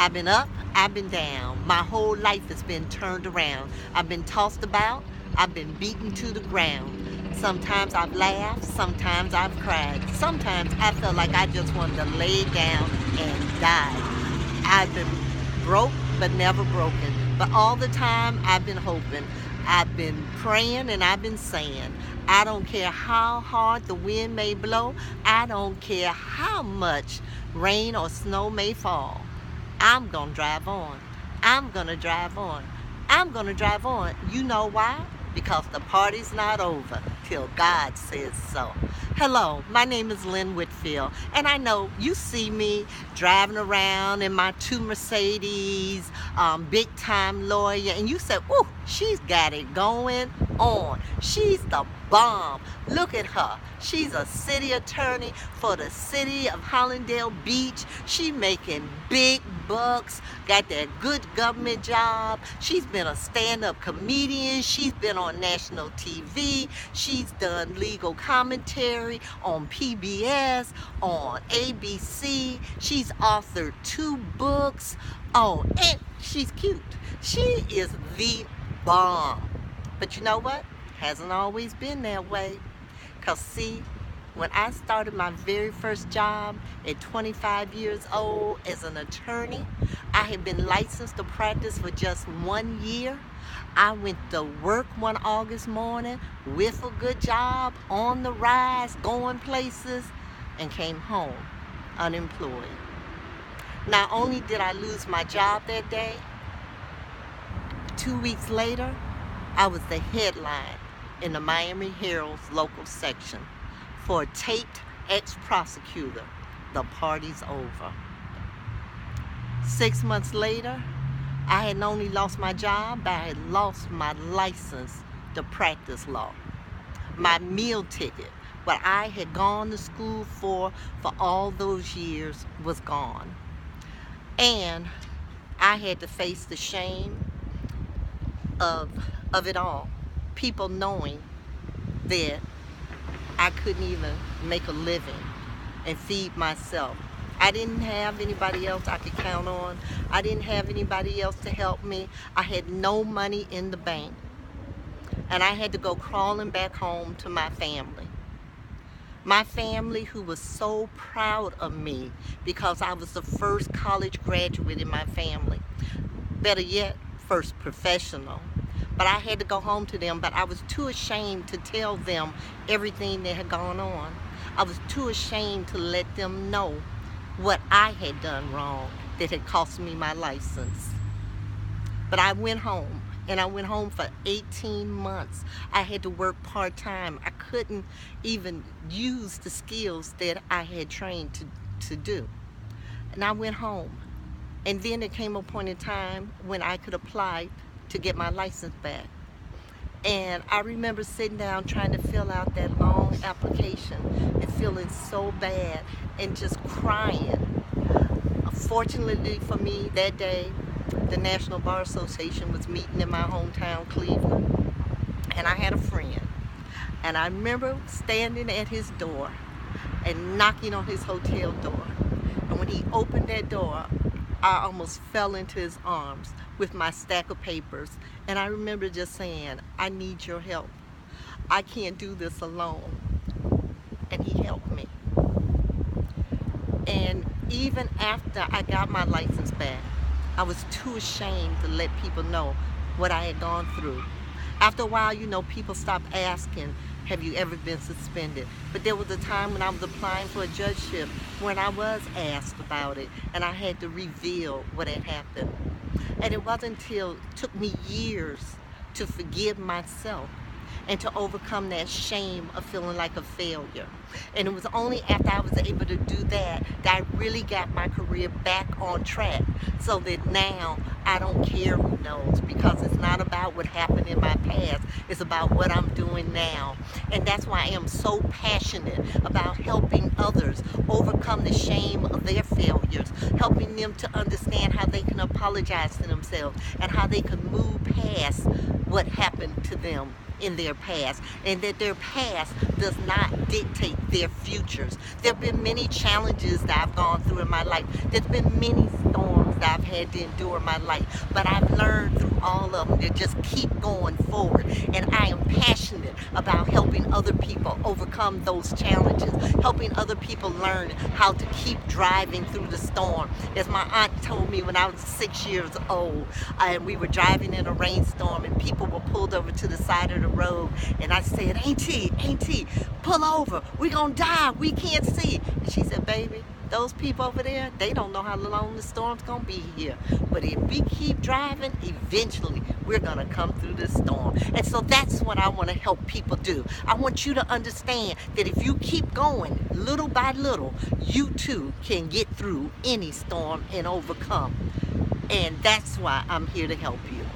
I've been up, I've been down. My whole life has been turned around. I've been tossed about, I've been beaten to the ground. Sometimes I've laughed, sometimes I've cried. Sometimes I felt like I just wanted to lay down and die. I've been broke but never broken. But all the time I've been hoping. I've been praying and I've been saying, I don't care how hard the wind may blow. I don't care how much rain or snow may fall. I'm going to drive on. I'm going to drive on. I'm going to drive on. You know why? Because the party's not over till God says so. Hello, my name is Lynn Whitfield, and I know you see me driving around in my two Mercedes, big time lawyer, and you said, ooh, she's got it going on. She's the bomb. Look at her. She's a city attorney for the city of Hollandale Beach. She making big bucks, got that good government job. She's been a stand-up comedian. She's been on national TV. She's done legal commentary on PBS, on ABC. She's authored 2 books. Oh, and she's cute. She is the bomb. But you know what? Hasn't always been that way. Because see, when I started my very first job at 25 years old as an attorney, I had been licensed to practice for just 1 year. I went to work one August morning with a good job, on the rise, going places, and came home unemployed. Not only did I lose my job that day, 2 weeks later, I was the headline in the Miami Herald's local section for a taped ex-prosecutor. The party's over. 6 months later, I had not only lost my job, but I had lost my license to practice law. My meal ticket, what I had gone to school for all those years, was gone. And I had to face the shame of it all. People knowing that I couldn't even make a living and feed myself. I didn't have anybody else I could count on. I didn't have anybody else to help me. I had no money in the bank. And I had to go crawling back home to my family. My family, who was so proud of me because I was the first college graduate in my family. Better yet, first professional. But I had to go home to them, but I was too ashamed to tell them everything that had gone on. I was too ashamed to let them know what I had done wrong that had cost me my license. But I went home, and I went home for 18 months. I had to work part-time. I couldn't even use the skills that I had trained to do. And I went home. And then there came a point in time when I could apply to get my license back. And I remember sitting down trying to fill out that long application and feeling so bad and just crying. Fortunately for me, that day, the National Bar Association was meeting in my hometown, Cleveland. And I had a friend. And I remember standing at his door and knocking on his hotel door. And when he opened that door, I almost fell into his arms with my stack of papers. And I remember just saying, I need your help. I can't do this alone. And he helped me. And even after I got my license back, I was too ashamed to let people know what I had gone through. After a while, you know, people stopped asking, have you ever been suspended? But there was a time when I was applying for a judgeship when I was asked about it, and I had to reveal what had happened. And it wasn't until it took me years to forgive myself and to overcome that shame of feeling like a failure. And it was only after I was able to do that I really got my career back on track, so that now I don't care who knows, because it's not about what happened in my past, it's about what I'm doing now. And that's why I am so passionate about helping others overcome the shame of their failures, helping them to understand how they can apologize to themselves and how they can move past what happened to them in their past, and that their past does not dictate their futures. There have been many challenges that I've gone through in my life. There's been many storms that I've had to endure in my life. But I've learned through all of them to just keep going forward. And I am passionate about helping other people overcome those challenges, helping other people learn how to keep driving through the storm. As my aunt told me when I was 6 years old, and we were driving in a rainstorm and people were pulled over to the side of the road, and I said, Auntie, pull over, we're gonna die, we can't see. And she said, baby, those people over there, they don't know how long the storm's gonna be here. But if we keep driving, eventually we're gonna come through this storm. And so that's what I wanna help people do. I want you to understand that if you keep going little by little, you too can get through any storm and overcome. And that's why I'm here to help you.